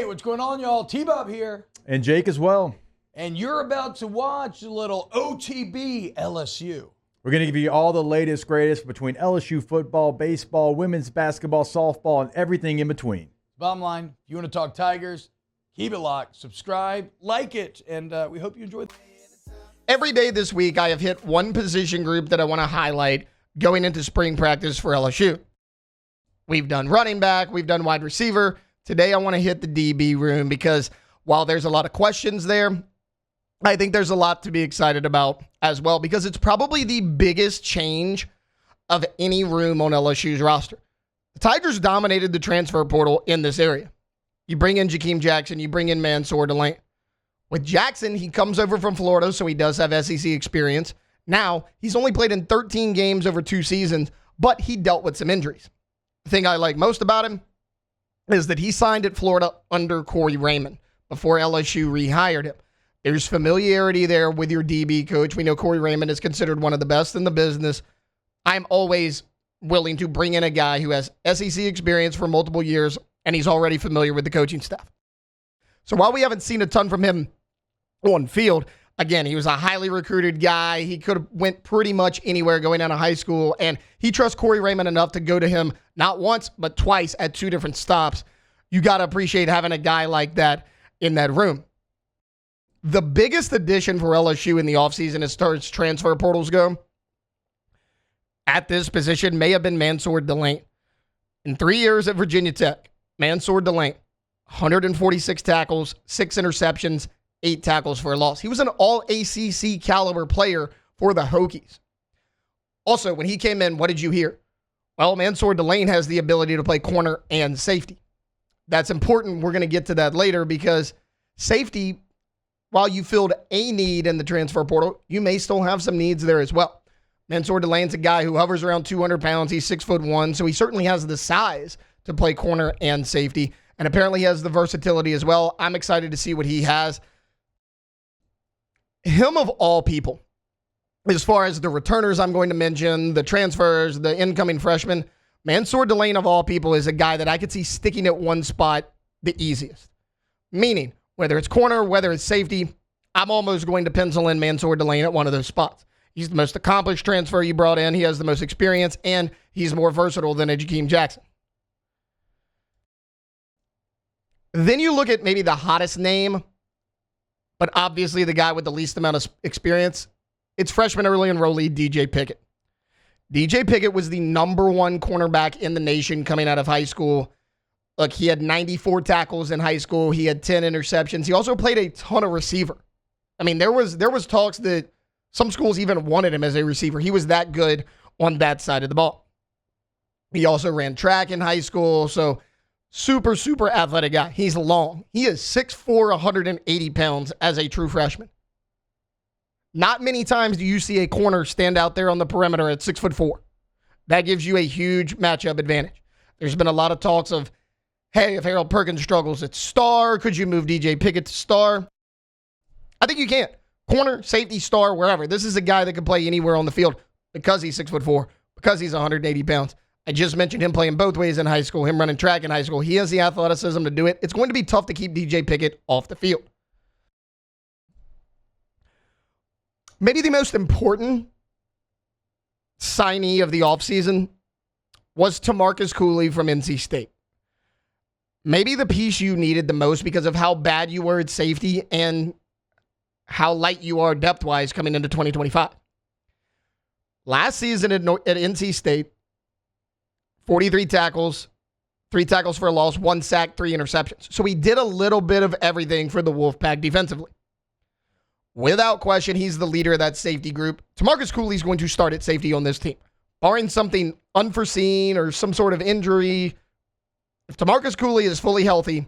what's going on, y'all? T-Bob here. And Jake as well. And you're about to watch a little OTB LSU. We're going to give you all the latest, greatest between LSU football, baseball, women's basketball, softball, and everything in between. Bottom line, if you want to talk Tigers, keep it locked, subscribe, like it, and we hope you enjoy it. Every day this week, I have hit one position group that I want to highlight going into spring practice for LSU. We've done running back, we've done wide receiver. Today, I want to hit the DB room because while there's a lot of questions there, I think there's a lot to be excited about as well because it's probably the biggest change of any room on LSU's roster. The Tigers dominated the transfer portal in this area. You bring in Jaem Jackson, you bring in Mansoor Delane. With Jackson, he comes over from Florida, so he does have SEC experience. Now, he's only played in 13 games over 2 seasons, but he dealt with some injuries. The thing I like most about him is that he signed at Florida under Collie Raymond before LSU rehired him. There's familiarity there with your DB coach. We know Collie Raymond is considered one of the best in the business. I'm always willing to bring in a guy who has SEC experience for multiple years, and he's already familiar with the coaching staff. So while we haven't seen a ton from him on field, again, he was a highly recruited guy. He could have went pretty much anywhere going out of high school, and he trusts Collie Raymond enough to go to him not once, but twice at 2 different stops. You got to appreciate having a guy like that in that room. The biggest addition for LSU in the offseason as far as transfer portals go at this position may have been Mansoor Delane. In 3 years at Virginia Tech, Mansoor Delane, 146 tackles, 6 interceptions, 8 tackles for a loss. He was an all-ACC caliber player for the Hokies. Also, when he came in, what did you hear? Well, Mansoor Delane has the ability to play corner and safety. That's important. We're going to get to that later because safety, while you filled a need in the transfer portal, you may still have some needs there as well. Mansoor Delane's a guy who hovers around 200 pounds. He's 6'1", so he certainly has the size to play corner and safety, and apparently has the versatility as well. I'm excited to see what he has. Him of all people, as far as the returners I'm going to mention, the transfers, the incoming freshmen, Mansoor Delane of all people is a guy that I could see sticking at one spot the easiest. Meaning, whether it's corner, whether it's safety, I'm almost going to pencil in Mansoor Delane at one of those spots. He's the most accomplished transfer you brought in. He has the most experience, and he's more versatile than a Jaem Jackson. Then you look at maybe the hottest name, but obviously the guy with the least amount of experience. It's freshman early enrollee DJ Pickett. DJ Pickett was the number 1 cornerback in the nation coming out of high school. Look, he had 94 tackles in high school. He had 10 interceptions. He also played a ton of receiver. I mean, there was talks that some schools even wanted him as a receiver. He was that good on that side of the ball. He also ran track in high school, so super, super athletic guy. He's long. He is 6'4", 180 pounds as a true freshman. Not many times do you see a corner stand out there on the perimeter at 6'4". That gives you a huge matchup advantage. There's been a lot of talks of, hey, if Harold Perkins struggles at star, could you move DJ Pickett to star? I think you can. Corner, safety, star, wherever. This is a guy that can play anywhere on the field because he's 6'4", because he's 180 pounds. I just mentioned him playing both ways in high school, him running track in high school. He has the athleticism to do it. It's going to be tough to keep DJ Pickett off the field. Maybe the most important signee of the offseason was Demarcus Collie from NC State. Maybe the piece you needed the most because of how bad you were at safety and how light you are depth-wise coming into 2025. Last season at NC State, 43 tackles, 3 tackles for a loss, 1 sack, 3 interceptions. So he did a little bit of everything for the Wolfpack defensively. Without question, he's the leader of that safety group. Demarcus Collie is going to start at safety on this team. Barring something unforeseen or some sort of injury, if Demarcus Collie is fully healthy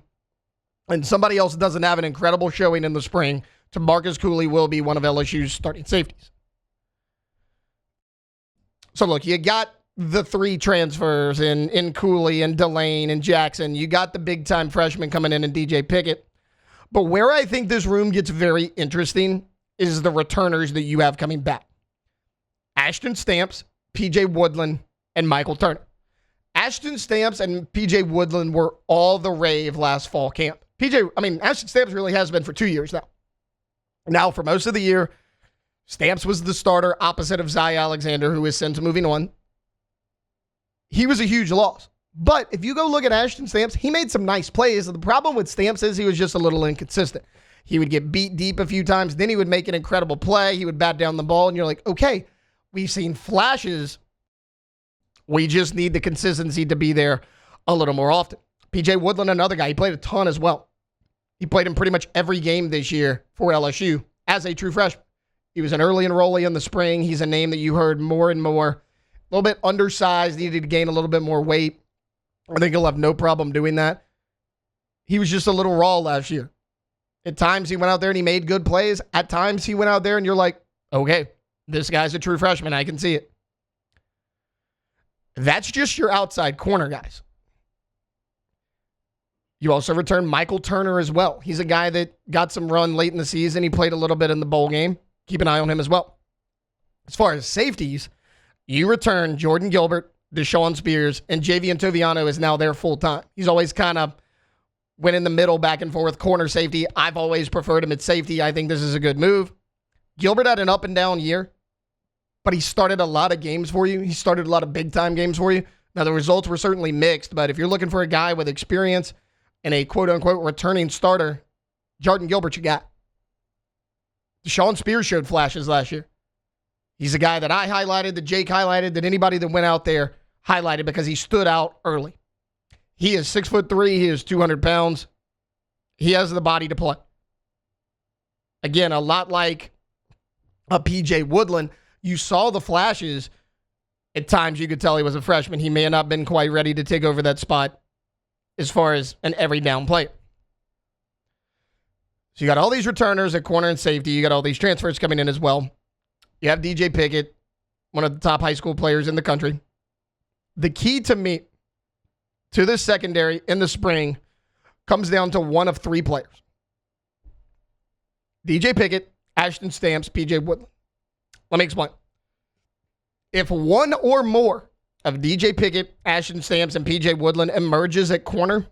and somebody else doesn't have an incredible showing in the spring, Demarcus Collie will be one of LSU's starting safeties. So look, you got the 3 transfers in Collie and Delane and Jackson. You got the big-time freshman coming in DJ Pickett. But where I think this room gets very interesting is the returners that you have coming back. Ashton Stamps, P.J. Woodland, and Michael Turner. Ashton Stamps and P.J. Woodland were all the rave last fall camp. Ashton Stamps really has been for 2 years now. Now, for most of the year, Stamps was the starter opposite of Zai Alexander, who is since moving on. He was a huge loss. But if you go look at Ashton Stamps, he made some nice plays. The problem with Stamps is he was just a little inconsistent. He would get beat deep a few times, then he would make an incredible play. He would bat down the ball, and you're like, okay, we've seen flashes. We just need the consistency to be there a little more often. PJ Woodland, another guy, he played a ton as well. He played in pretty much every game this year for LSU as a true freshman. He was an early enrollee in the spring. He's a name that you heard more and more. A little bit undersized, needed to gain a little bit more weight. I think he'll have no problem doing that. He was just a little raw last year. At times he went out there and he made good plays. At times he went out there and you're like, okay, this guy's a true freshman. I can see it. That's just your outside corner, guys. You also return Michael Turner as well. He's a guy that got some run late in the season. He played a little bit in the bowl game. Keep an eye on him as well. As far as safeties, you return Jordan Gilbert, Deshaun Spears, and Javian Toviano is now there full-time. He's always kind of went in the middle, back and forth, corner safety. I've always preferred him at safety. I think this is a good move. Gilbert had an up-and-down year, but he started a lot of games for you. He started a lot of big-time games for you. Now, the results were certainly mixed, but if you're looking for a guy with experience and a quote-unquote returning starter, Jordan Gilbert you got. Deshaun Spears showed flashes last year. He's a guy that I highlighted, that Jake highlighted, that anybody that went out there highlighted because he stood out early. He is 6'3". He is 200 pounds. He has the body to play. Again, a lot like a PJ Woodland. You saw the flashes. At times you could tell he was a freshman. He may have not been quite ready to take over that spot as far as an every down player. So you got all these returners at corner and safety. You got all these transfers coming in as well. You have DJ Pickett, one of the top high school players in the country. The key to me to this secondary in the spring comes down to one of three players. DJ Pickett, Ashton Stamps, PJ Woodland. Let me explain. If one or more of DJ Pickett, Ashton Stamps, and PJ Woodland emerges at corner,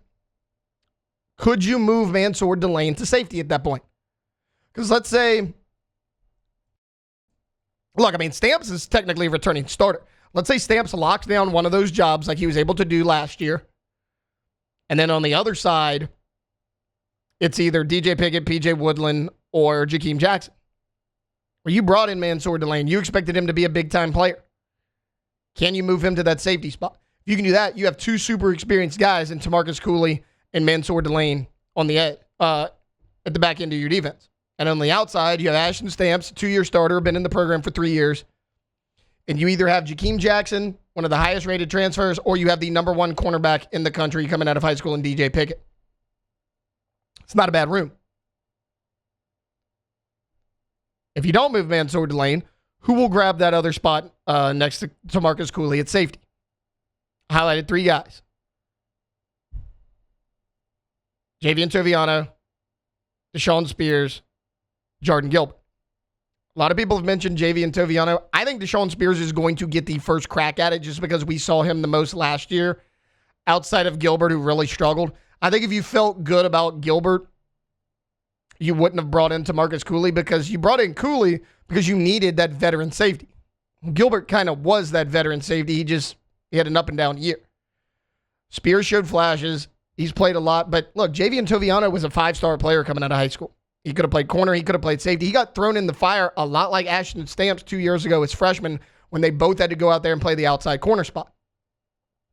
could you move Mansoor Delane to safety at that point? Because let's say, Stamps is technically a returning starter. Let's say Stamps locks down one of those jobs like he was able to do last year. And then on the other side, it's either DJ Pickett, PJ Woodland, or Jaem Jackson. Well, you brought in Mansoor Delane. You expected him to be a big-time player. Can you move him to that safety spot? If you can do that, you have two super experienced guys in Demarcus Collie and Mansoor Delane on the at the back end of your defense. And on the outside, you have Ashton Stamps, 2-year starter, been in the program for 3 years. And you either have Jaem Jackson, one of the highest-rated transfers, or you have the number one cornerback in the country coming out of high school in DJ Pickett. It's not a bad room. If you don't move Mansoor Delane, who will grab that other spot next to Demarcus Collie at safety? Highlighted 3 guys. Javian Toviano, Deshaun Spears, Jordan Gilbert. A lot of people have mentioned Javian Toviano. I think Deshaun Spears is going to get the first crack at it just because we saw him the most last year outside of Gilbert, who really struggled. I think if you felt good about Gilbert, you wouldn't have brought in Demarcus Collie, because you brought in Collie because you needed that veteran safety. Gilbert kind of was that veteran safety. He had an up and down year. Spears showed flashes. He's played a lot. But look, Javian Toviano was a 5-star player coming out of high school. He could have played corner. He could have played safety. He got thrown in the fire a lot like Ashton Stamps 2 years ago as freshmen when they both had to go out there and play the outside corner spot.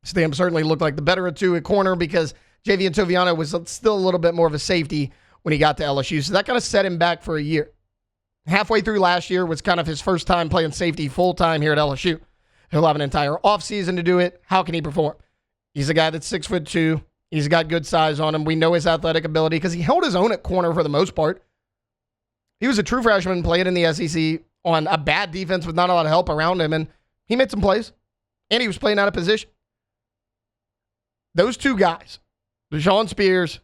Stamps certainly looked like the better of two at corner because Javian Toviano was still a little bit more of a safety when he got to LSU. So that kind of set him back for a year. Halfway through last year was kind of his first time playing safety full-time here at LSU. He'll have an entire offseason to do it. How can he perform? He's a guy that's 6'2". He's got good size on him. We know his athletic ability because he held his own at corner for the most part. He was a true freshman, played in the SEC on a bad defense with not a lot of help around him, and he made some plays. And he was playing out of position. Those two guys, Deshaun Spears,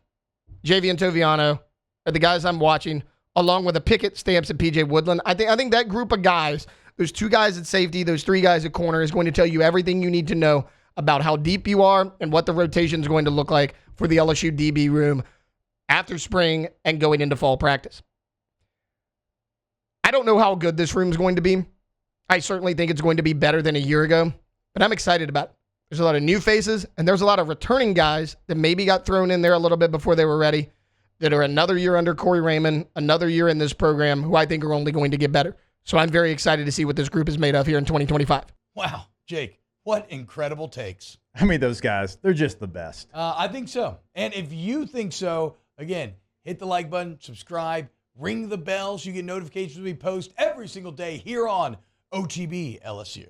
Javian Toviano, are the guys I'm watching, along with the Pickett, Stamps, and PJ Woodland. I think that group of guys, those 2 guys at safety, those 3 guys at corner, is going to tell you everything you need to know about how deep you are and what the rotation is going to look like for the LSU DB room after spring and going into fall practice. I don't know how good this room is going to be. I certainly think it's going to be better than a year ago, but I'm excited about it. There's a lot of new faces, and there's a lot of returning guys that maybe got thrown in there a little bit before they were ready, that are another year under Corey Raymond, another year in this program, who I think are only going to get better. So I'm very excited to see what this group is made of here in 2025. Wow, Jake, what incredible takes. I mean, those guys, they're just the best. I think so. And if you think so, again, hit the like button, subscribe, ring the bell so you get notifications when we post every single day here on OTB LSU.